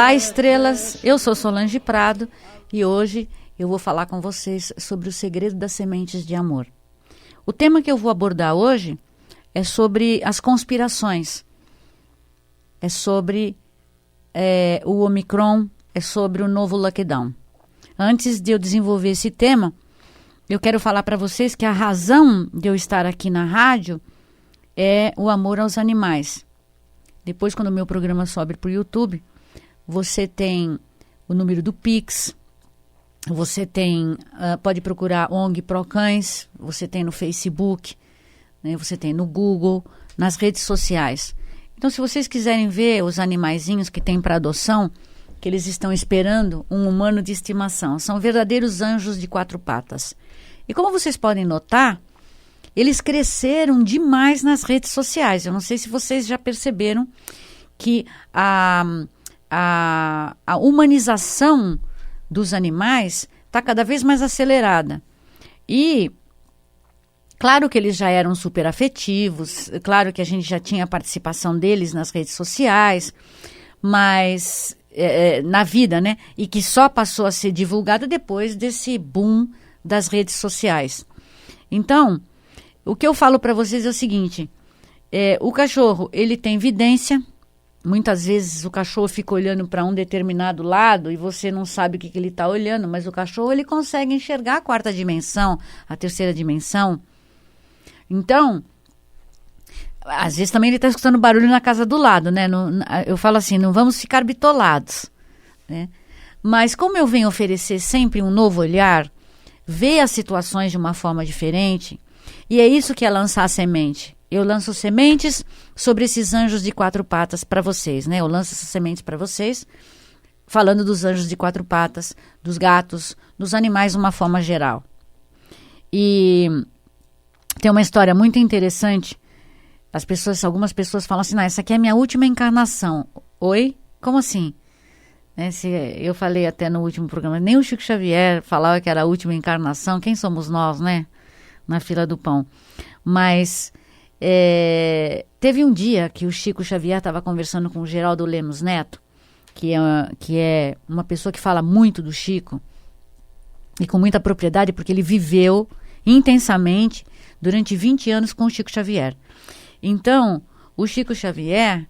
Olá, estrelas! Eu sou Solange Prado e hoje eu vou falar com vocês sobre o segredo das sementes de amor. O tema que eu vou abordar hoje é sobre as conspirações, é sobre o Omicron, é sobre o novo lockdown. Antes de eu desenvolver esse tema, eu quero falar para vocês que a razão de eu estar aqui na rádio é o amor aos animais. Depois, quando o meu programa sobe para o YouTube, você tem o número do Pix, você tem, pode procurar ONG Procães, você tem no Facebook, né, você tem no Google, nas redes sociais. Então, se vocês quiserem ver os animaizinhos que tem para adoção, que eles estão esperando um humano de estimação, são verdadeiros anjos de 4 patas. E como vocês podem notar, eles cresceram demais nas redes sociais. Eu não sei se vocês já perceberam que a humanização dos animais está cada vez mais acelerada. E claro que eles já eram super afetivos, claro que a gente já tinha a participação deles nas redes sociais, mas na vida, né? E que só passou a ser divulgada depois desse boom das redes sociais. Então, o que eu falo para vocês é o seguinte, o cachorro, ele tem vidência. Muitas vezes o cachorro fica olhando para um determinado lado e você não sabe o que ele está olhando, mas o cachorro ele consegue enxergar a 4ª dimensão, a 3ª dimensão. Então, às vezes também ele está escutando barulho na casa do lado, né? Eu falo assim, não vamos ficar bitolados, né? Mas como eu venho oferecer sempre um novo olhar, ver as situações de uma forma diferente, e é isso que é lançar a semente. Eu lanço sementes sobre esses anjos de 4 patas para vocês, né? Eu lanço essas sementes para vocês, falando dos anjos de 4 patas, dos gatos, dos animais de uma forma geral. E tem uma história muito interessante. Algumas pessoas falam assim, essa aqui é a minha última encarnação. Oi? Como assim? Eu falei até no último programa, nem o Chico Xavier falava que era a última encarnação. Quem somos nós, né? Na fila do pão. Mas teve um dia que o Chico Xavier estava conversando com o Geraldo Lemos Neto, que é uma pessoa que fala muito do Chico e com muita propriedade, porque ele viveu intensamente durante 20 anos com o Chico Xavier. Então, o Chico Xavier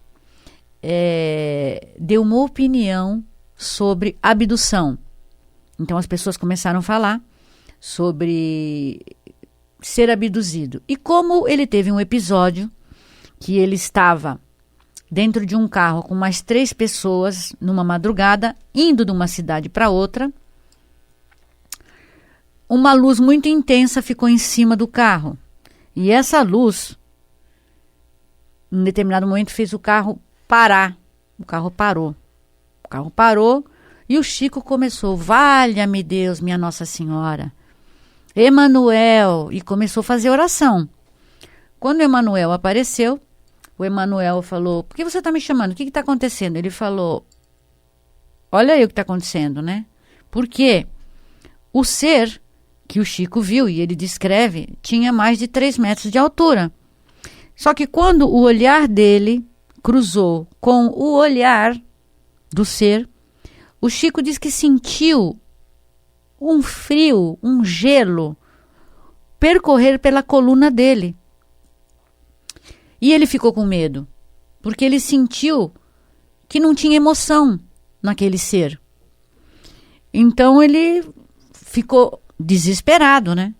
deu uma opinião sobre abdução. Então, as pessoas começaram a falar sobre ser abduzido. E como ele teve um episódio que ele estava dentro de um carro com mais 3 pessoas numa madrugada, indo de uma cidade para outra, uma luz muito intensa ficou em cima do carro. E essa luz, em determinado momento, fez o carro parar. O carro parou. O carro parou e o Chico começou, valha-me Deus, minha Nossa Senhora, Emanuel, e começou a fazer oração. Quando o Emanuel apareceu, o Emanuel falou, por que você está me chamando? O que está acontecendo? Ele falou, olha aí o que está acontecendo, né? Porque o ser que o Chico viu, e ele descreve, tinha mais de 3 metros de altura. Só que quando o olhar dele cruzou com o olhar do ser, o Chico diz que sentiu um frio, um gelo, percorrer pela coluna dele. E ele ficou com medo, porque ele sentiu que não tinha emoção naquele ser. Então ele ficou desesperado, né?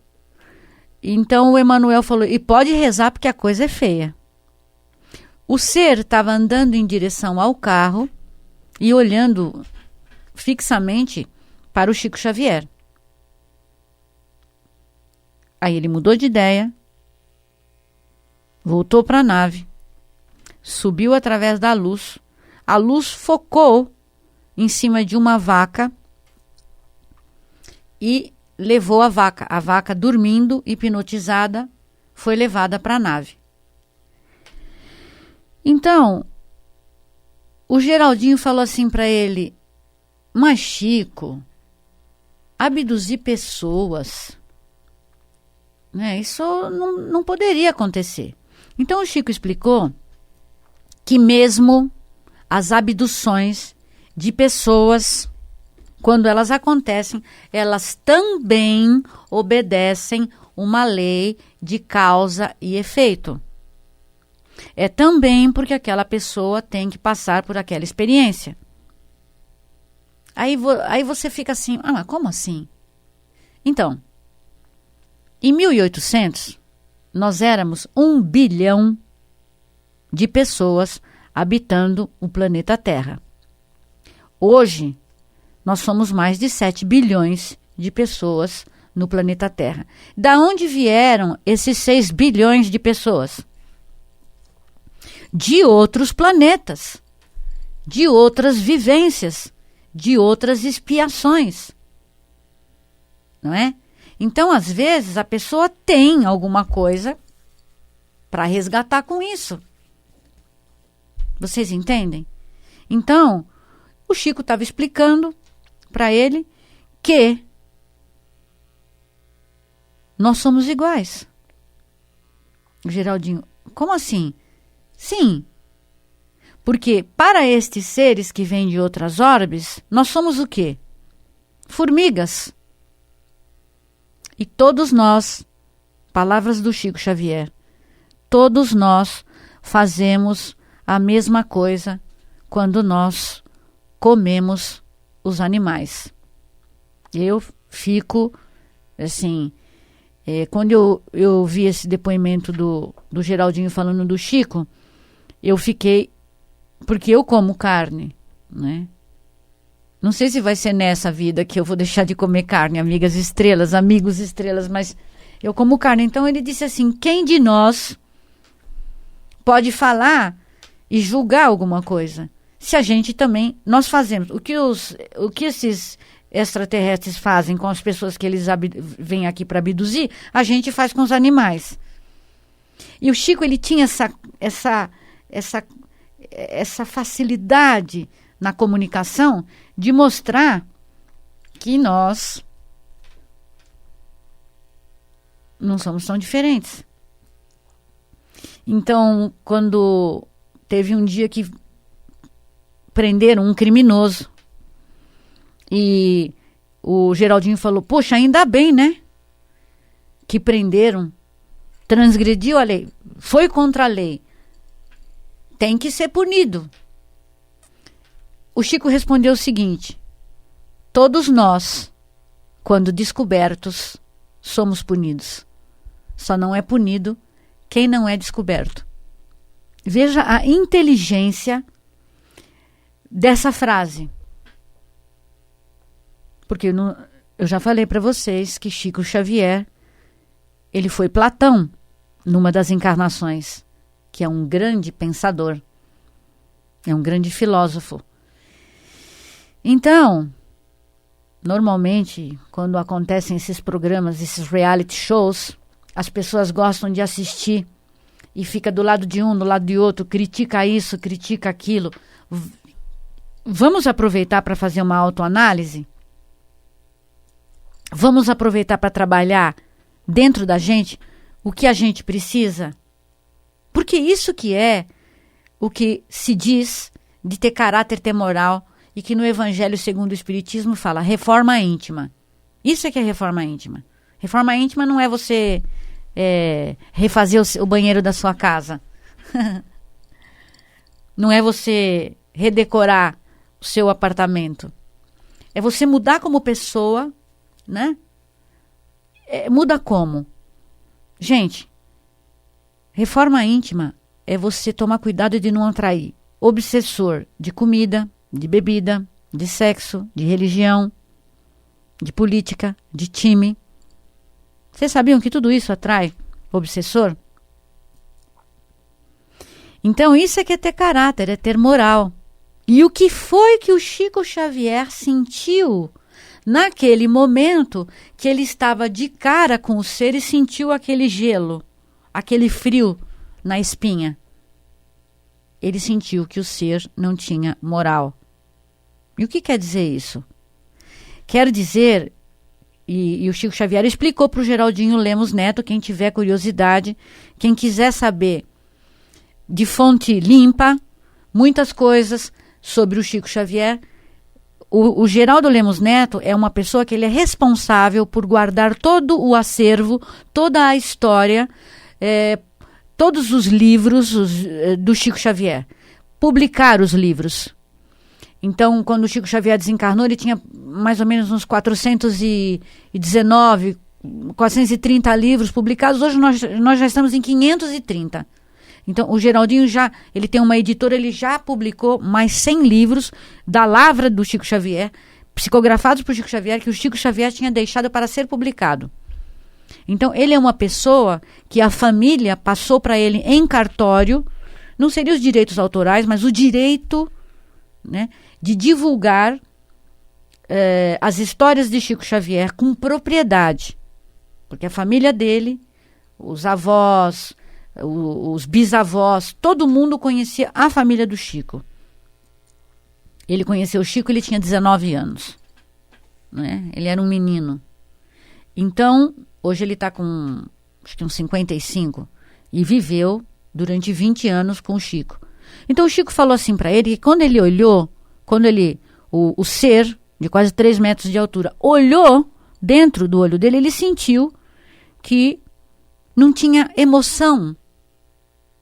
Então o Emanuel falou, e pode rezar porque a coisa é feia. O ser estava andando em direção ao carro e olhando fixamente para o Chico Xavier. Aí ele mudou de ideia, voltou para a nave, subiu através da luz, a luz focou em cima de uma vaca e levou a vaca. A vaca, dormindo, hipnotizada, foi levada para a nave. Então, o Geraldinho falou assim para ele, mas Chico, abduzir pessoas, né, isso não poderia acontecer. Então o Chico explicou que mesmo as abduções de pessoas, quando elas acontecem, elas também obedecem uma lei de causa e efeito. É também porque aquela pessoa tem que passar por aquela experiência. Aí você fica assim, mas como assim? Então, em 1800, nós éramos 1 bilhão de pessoas habitando o planeta Terra. Hoje, nós somos mais de 7 bilhões de pessoas no planeta Terra. Da onde vieram esses 6 bilhões de pessoas? De outros planetas, de outras vivências, de outras expiações. Não é? Então, às vezes, a pessoa tem alguma coisa para resgatar com isso. Vocês entendem? Então, o Chico estava explicando para ele que nós somos iguais. O Geraldinho, como assim? Sim, porque para estes seres que vêm de outras orbes, nós somos o quê? Formigas. E todos nós, palavras do Chico Xavier, todos nós fazemos a mesma coisa quando nós comemos os animais. Eu fico, assim, quando eu vi esse depoimento do Geraldinho falando do Chico, eu fiquei, porque eu como carne, né? Não sei se vai ser nessa vida que eu vou deixar de comer carne, amigas estrelas, amigos estrelas, mas eu como carne. Então ele disse assim, quem de nós pode falar e julgar alguma coisa? Se a gente também, nós fazemos, o que esses extraterrestres fazem com as pessoas que eles vêm aqui para abduzir, a gente faz com os animais. E o Chico, ele tinha essa facilidade na comunicação de mostrar que nós não somos tão diferentes. Então, quando teve um dia que prenderam um criminoso e o Geraldinho falou, poxa, ainda bem, né? Que prenderam, transgrediu a lei, foi contra a lei, tem que ser punido. O Chico respondeu o seguinte, todos nós, quando descobertos, somos punidos. Só não é punido quem não é descoberto. Veja a inteligência dessa frase. Porque eu já falei para vocês que Chico Xavier, ele foi Platão numa das encarnações, que é um grande pensador, é um grande filósofo. Então, normalmente, quando acontecem esses programas, esses reality shows, as pessoas gostam de assistir e fica do lado de um, do lado de outro, critica isso, critica aquilo. Vamos aproveitar para fazer uma autoanálise? Vamos aproveitar para trabalhar dentro da gente o que a gente precisa? Porque isso que é o que se diz de ter caráter, ter moral, e que no Evangelho segundo o Espiritismo fala reforma íntima. Isso é que é reforma íntima. Reforma íntima não é você refazer o banheiro da sua casa. Não é você redecorar o seu apartamento. É você mudar como pessoa, né? Muda como? Gente, reforma íntima é você tomar cuidado de não atrair obsessor de comida, de bebida, de sexo, de religião, de política, de time. Vocês sabiam que tudo isso atrai obsessor? Então isso é que é ter caráter, é ter moral. E o que foi que o Chico Xavier sentiu naquele momento que ele estava de cara com o ser e sentiu aquele gelo, aquele frio na espinha? Ele sentiu que o ser não tinha moral. E o que quer dizer isso? Quer dizer, e o Chico Xavier explicou para o Geraldinho Lemos Neto, quem tiver curiosidade, quem quiser saber de fonte limpa, muitas coisas sobre o Chico Xavier, O Geraldo Lemos Neto é uma pessoa que ele é responsável por guardar todo o acervo, toda a história, todos os livros do Chico Xavier. Publicar os livros. Então, quando o Chico Xavier desencarnou, ele tinha mais ou menos uns 419, 430 livros publicados. Hoje nós já estamos em 530. Então, o Geraldinho ele tem uma editora, ele já publicou mais 100 livros da lavra do Chico Xavier, psicografados por Chico Xavier, que o Chico Xavier tinha deixado para ser publicado. Então, ele é uma pessoa que a família passou para ele em cartório, não seria os direitos autorais, mas o direito, né, de divulgar as histórias de Chico Xavier com propriedade. Porque a família dele, os avós, os bisavós, todo mundo conhecia a família do Chico. Ele conheceu o Chico, ele tinha 19 anos. Né? Ele era um menino. Então, hoje ele está com, acho que uns 55, e viveu durante 20 anos com o Chico. Então, o Chico falou assim para ele, que quando ele olhou, o ser, de quase 3 metros de altura, olhou dentro do olho dele, ele sentiu que não tinha emoção,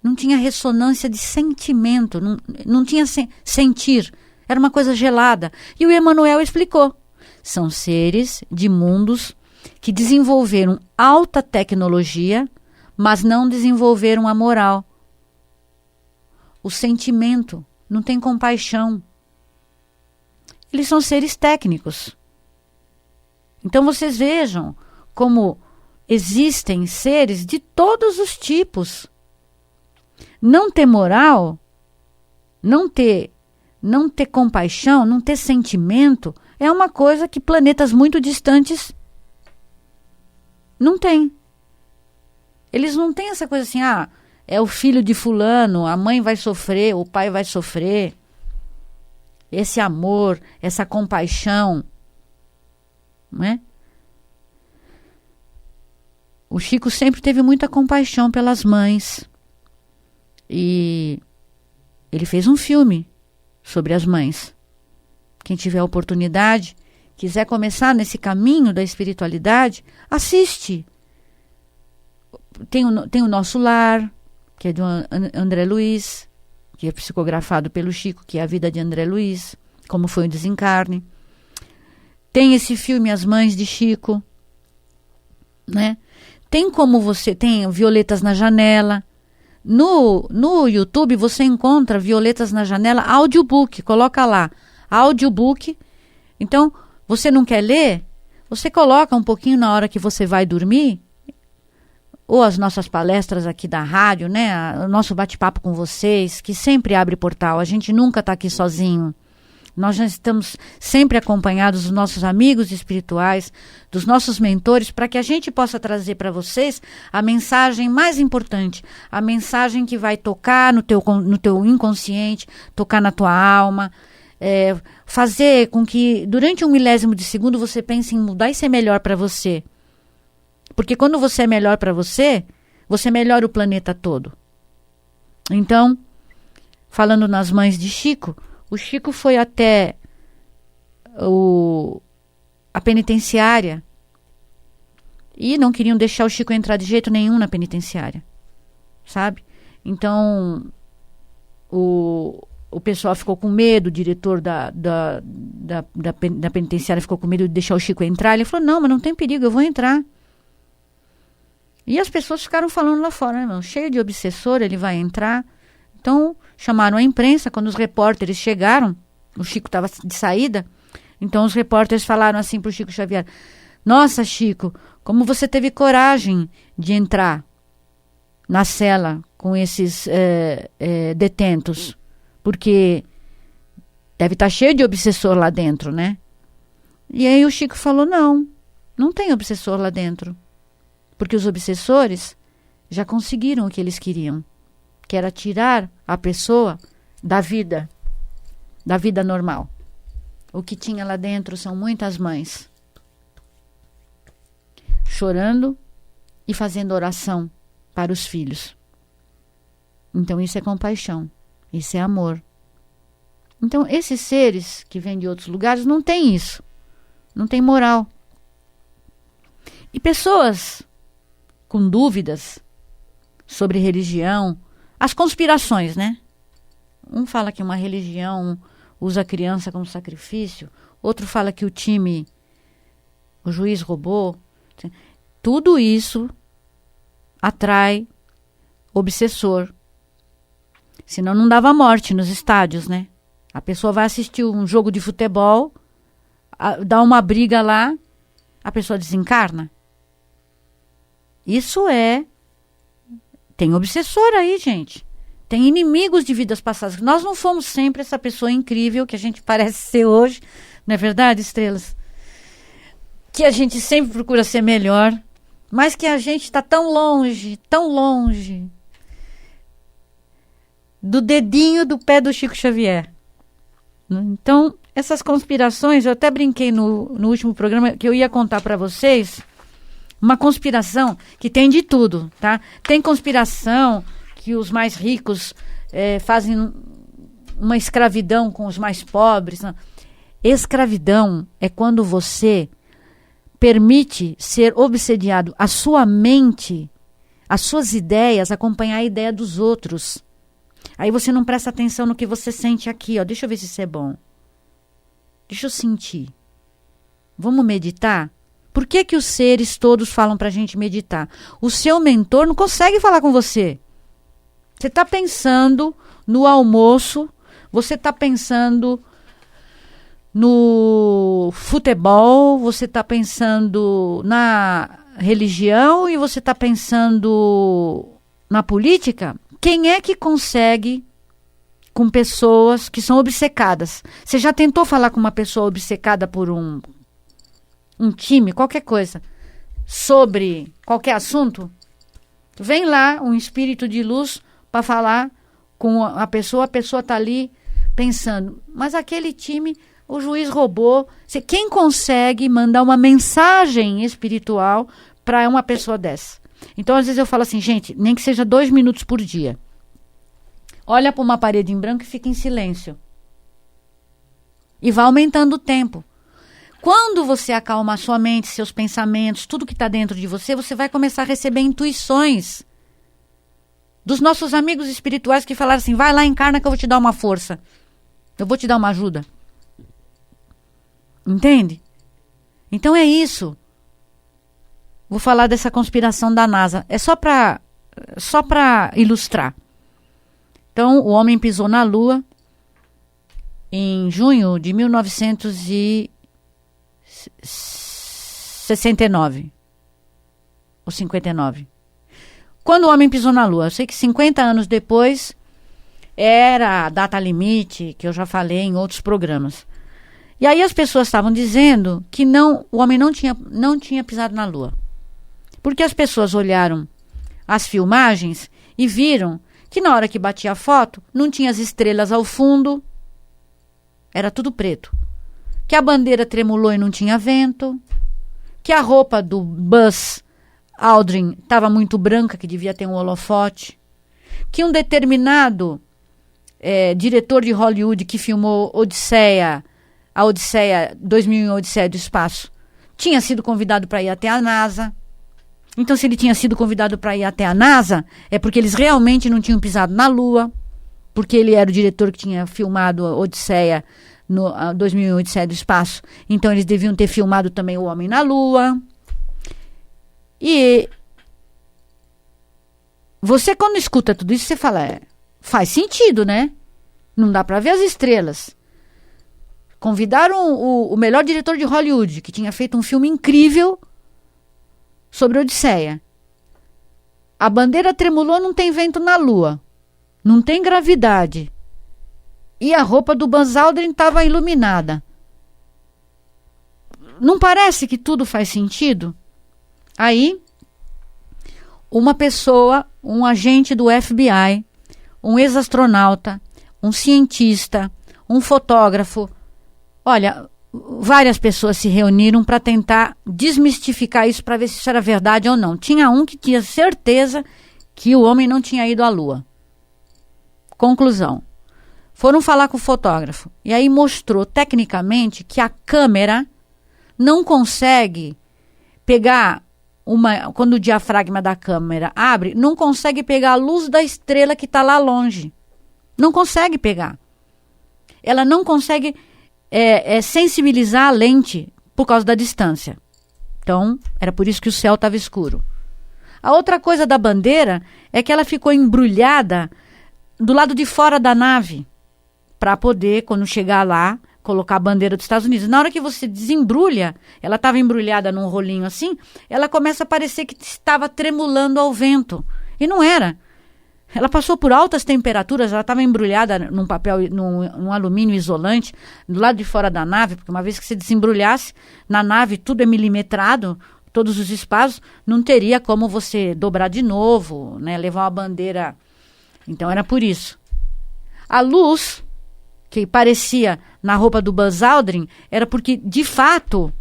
não tinha ressonância de sentimento, não tinha sentir. Era uma coisa gelada. E o Emmanuel explicou. São seres de mundos que desenvolveram alta tecnologia, mas não desenvolveram a moral. O sentimento, não tem compaixão. Eles são seres técnicos. Então vocês vejam como existem seres de todos os tipos. Não ter moral, não ter compaixão, não ter sentimento, é uma coisa que planetas muito distantes não têm. Eles não têm essa coisa assim, é o filho de fulano, a mãe vai sofrer, o pai vai sofrer. Esse amor, essa compaixão, não é? O Chico sempre teve muita compaixão pelas mães. E ele fez um filme sobre as mães. Quem tiver a oportunidade, quiser começar nesse caminho da espiritualidade, assiste. Tem o Nosso Lar, que é do André Luiz, que é psicografado pelo Chico, que é a vida de André Luiz, como foi o desencarne. Tem esse filme As Mães de Chico, né? Tem Violetas na Janela. No YouTube você encontra Violetas na Janela, audiobook, coloca lá, audiobook. Então, você não quer ler? Você coloca um pouquinho na hora que você vai dormir, ou as nossas palestras aqui da rádio, né? O nosso bate-papo com vocês, que sempre abre portal, a gente nunca está aqui sozinho. Nós já estamos sempre acompanhados dos nossos amigos espirituais, dos nossos mentores, para que a gente possa trazer para vocês a mensagem mais importante, a mensagem que vai tocar no teu inconsciente, tocar na tua alma, fazer com que durante 1/1000 de segundo você pense em mudar e ser melhor para você. Porque quando você é melhor para você, você melhora o planeta todo. Então, falando nas mães de Chico, o Chico foi até a penitenciária e não queriam deixar o Chico entrar de jeito nenhum na penitenciária, sabe? Então, o pessoal ficou com medo, o diretor da penitenciária ficou com medo de deixar o Chico entrar. Ele falou, não, mas não tem perigo, eu vou entrar. E as pessoas ficaram falando lá fora, né, irmão? Cheio de obsessor, ele vai entrar. Então, chamaram a imprensa, quando os repórteres chegaram, o Chico estava de saída, então os repórteres falaram assim para o Chico Xavier, nossa, Chico, como você teve coragem de entrar na cela com esses detentos, porque deve estar cheio de obsessor lá dentro, né? E aí o Chico falou, não tem obsessor lá dentro, porque os obsessores já conseguiram o que eles queriam, que era tirar a pessoa da vida normal. O que tinha lá dentro são muitas mães chorando e fazendo oração para os filhos. Então isso é compaixão, isso é amor. Então, esses seres que vêm de outros lugares não têm isso. Não tem moral. E pessoas com dúvidas sobre religião, as conspirações, né? Um fala que uma religião usa a criança como sacrifício, outro fala que o juiz roubou. Tudo isso atrai obsessor. Senão não dava morte nos estádios, né? A pessoa vai assistir um jogo de futebol, dá uma briga lá, a pessoa desencarna. Isso tem obsessor aí, gente. Tem inimigos de vidas passadas. Nós não fomos sempre essa pessoa incrível que a gente parece ser hoje. Não é verdade, estrelas? Que a gente sempre procura ser melhor. Mas que a gente está tão longe do dedinho do pé do Chico Xavier. Então, essas conspirações, eu até brinquei no último programa que eu ia contar para vocês uma conspiração que tem de tudo, tá? Tem conspiração que os mais ricos fazem uma escravidão com os mais pobres. Não. Escravidão é quando você permite ser obsediado, a sua mente, as suas ideias, acompanhar a ideia dos outros. Aí você não presta atenção no que você sente aqui, ó. Deixa eu ver se isso é bom. Deixa eu sentir. Vamos meditar? Por que os seres todos falam pra gente meditar? O seu mentor não consegue falar com você. Você está pensando no almoço, você está pensando no futebol, você está pensando na religião e você está pensando na política. Quem é que consegue com pessoas que são obcecadas? Você já tentou falar com uma pessoa obcecada por um time, qualquer coisa, sobre qualquer assunto? Vem lá um espírito de luz para falar com a pessoa está ali pensando, mas aquele time, o juiz roubou. Quem consegue mandar uma mensagem espiritual para uma pessoa dessa? Então, às vezes eu falo assim, gente, nem que seja 2 minutos por dia. Olha para uma parede em branco e fica em silêncio. E vai aumentando o tempo. Quando você acalma a sua mente, seus pensamentos, tudo que está dentro de você, você vai começar a receber intuições dos nossos amigos espirituais que falaram assim, vai lá, encarna que eu vou te dar uma força. Eu vou te dar uma ajuda. Entende? Então é isso. Vou falar dessa conspiração da NASA. É só para ilustrar. Então, o homem pisou na Lua em junho de 1969. Ou 59. Quando o homem pisou na Lua? Eu sei que 50 anos depois era a data limite, que eu já falei em outros programas. E aí as pessoas estavam dizendo que o homem não tinha pisado na Lua. Porque as pessoas olharam as filmagens e viram que na hora que batia a foto, não tinha as estrelas ao fundo, era tudo preto. Que a bandeira tremulou e não tinha vento, que a roupa do Buzz Aldrin estava muito branca, que devia ter um holofote, que um determinado diretor de Hollywood que filmou a Odisseia 2001, Odisseia do Espaço, tinha sido convidado para ir até a NASA. Então, se ele tinha sido convidado para ir até a NASA, é porque eles realmente não tinham pisado na Lua, porque ele era o diretor que tinha filmado a Odisseia no 2001, Odisseia do Espaço. Então, eles deviam ter filmado também o homem na Lua. E você, quando escuta tudo isso, você fala, faz sentido, né? Não dá para ver as estrelas. Convidaram o melhor diretor de Hollywood, que tinha feito um filme incrível sobre a Odisseia. A bandeira tremulou, não tem vento na Lua. Não tem gravidade. E a roupa do Buzz Aldrin estava iluminada. Não parece que tudo faz sentido? Aí, uma pessoa, um agente do FBI, um ex-astronauta, um cientista, um fotógrafo, olha, várias pessoas se reuniram para tentar desmistificar isso, para ver se isso era verdade ou não. Tinha um que tinha certeza que o homem não tinha ido à Lua. Conclusão. foram falar com o fotógrafo. E aí mostrou tecnicamente que a câmera não consegue pegar quando o diafragma da câmera abre, não consegue pegar a luz da estrela que está lá longe. Não consegue pegar. Ela não consegue sensibilizar a lente por causa da distância. Então, era por isso que o céu estava escuro. A outra coisa da bandeira é que ela ficou embrulhada do lado de fora da nave, para poder, quando chegar lá, colocar a bandeira dos Estados Unidos. Na hora que você desembrulha, ela estava embrulhada num rolinho assim, ela começa a parecer que estava tremulando ao vento. E não era. Ela passou por altas temperaturas, ela estava embrulhada num papel, num alumínio isolante, do lado de fora da nave, porque uma vez que você desembrulhasse, na nave tudo é milimetrado, todos os espaços, não teria como você dobrar de novo, né, levar uma bandeira. Então era por isso. A luz que parecia na roupa do Buzz Aldrin era porque, de fato,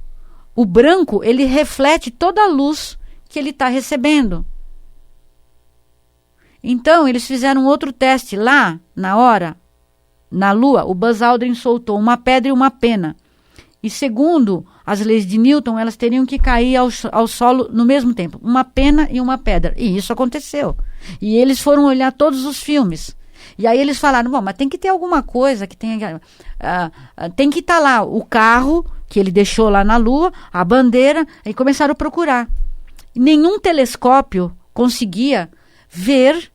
o branco ele reflete toda a luz que ele está recebendo. Então, eles fizeram outro teste lá, na hora, na Lua. O Buzz Aldrin soltou uma pedra e uma pena. E segundo as leis de Newton, elas teriam que cair ao solo no mesmo tempo. Uma pena e uma pedra. E isso aconteceu. E eles foram olhar todos os filmes. E aí eles falaram, bom, mas tem que ter alguma coisa que tenha... tem que estar lá o carro que ele deixou lá na Lua, a bandeira, e começaram a procurar. Nenhum telescópio conseguia ver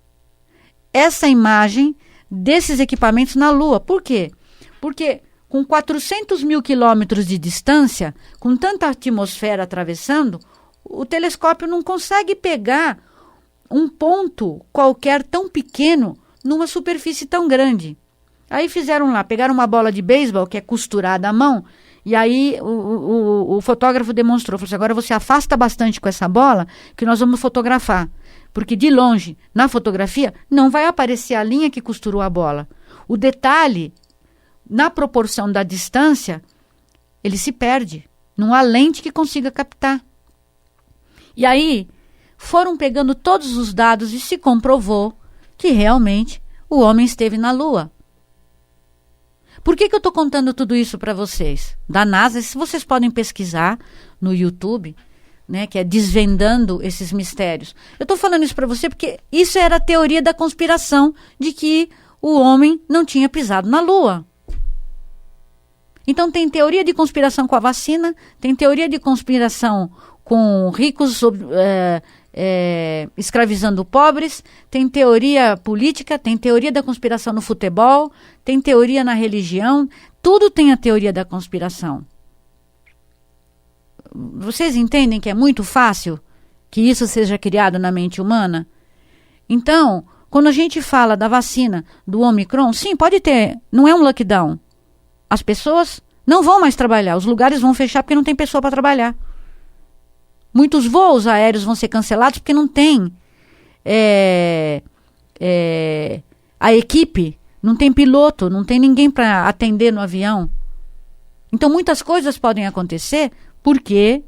essa imagem desses equipamentos na Lua. Por quê? Porque com 400 mil quilômetros de distância, com tanta atmosfera atravessando, o telescópio não consegue pegar um ponto qualquer tão pequeno numa superfície tão grande. Aí fizeram lá, pegaram uma bola de beisebol que é costurada à mão, e aí o fotógrafo demonstrou, falou assim, agora você afasta bastante com essa bola que nós vamos fotografar. Porque de longe, na fotografia, não vai aparecer a linha que costurou a bola. O detalhe, na proporção da distância, ele se perde. Não há lente que consiga captar. E aí, foram pegando todos os dados e se comprovou que realmente o homem esteve na Lua. Por que eu estou contando tudo isso para vocês? Da NASA, se vocês podem pesquisar no YouTube, né, que é Desvendando esses Mistérios. Eu estou falando isso para você porque isso era a teoria da conspiração de que o homem não tinha pisado na Lua. Então tem teoria de conspiração com a vacina, tem teoria de conspiração com ricos escravizando pobres, tem teoria política, tem teoria da conspiração no futebol, tem teoria na religião, tudo tem a teoria da conspiração. Vocês entendem que é muito fácil que isso seja criado na mente humana? Então, quando a gente fala da vacina do Omicron, sim, pode ter, não é um lockdown. As pessoas não vão mais trabalhar, os lugares vão fechar porque não tem pessoa para trabalhar. Muitos voos aéreos vão ser cancelados porque não tem a equipe, não tem piloto, não tem ninguém para atender no avião. Então, muitas coisas podem acontecer porque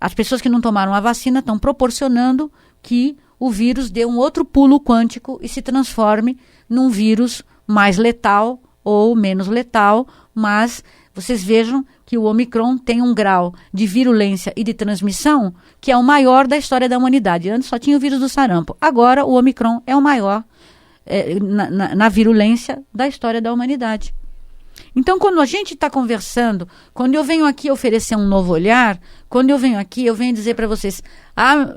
as pessoas que não tomaram a vacina estão proporcionando que o vírus dê um outro pulo quântico e se transforme num vírus mais letal ou menos letal, mas vocês vejam que o Omicron tem um grau de virulência e de transmissão que é o maior da história da humanidade. Antes só tinha o vírus do sarampo. Agora o Omicron é o maior na virulência da história da humanidade. Então, quando a gente está conversando, quando eu venho aqui oferecer um novo olhar, quando eu venho aqui, eu venho dizer para vocês,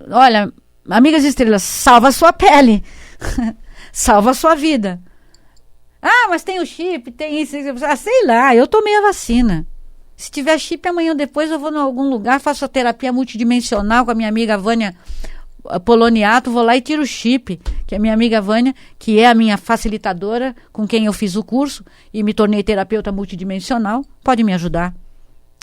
olha, amigas estrelas, salva a sua pele, salva a sua vida. Mas tem o chip, tem isso, sei lá, eu tomei a vacina. Se tiver chip, amanhã ou depois eu vou em algum lugar, faço a terapia multidimensional com a minha amiga Vânia Poloniato, vou lá e tiro o chip, que é a minha amiga Vânia, que é a minha facilitadora, com quem eu fiz o curso e me tornei terapeuta multidimensional, pode me ajudar.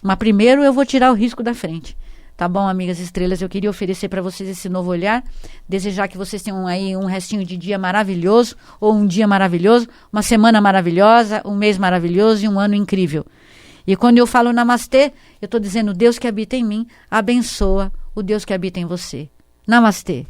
Mas primeiro eu vou tirar o risco da frente. Tá bom, amigas estrelas? Eu queria oferecer para vocês esse novo olhar, desejar que vocês tenham aí um restinho de dia maravilhoso, ou um dia maravilhoso, uma semana maravilhosa, um mês maravilhoso e um ano incrível. E quando eu falo namastê, eu estou dizendo Deus que habita em mim, abençoa o Deus que habita em você. Namastê.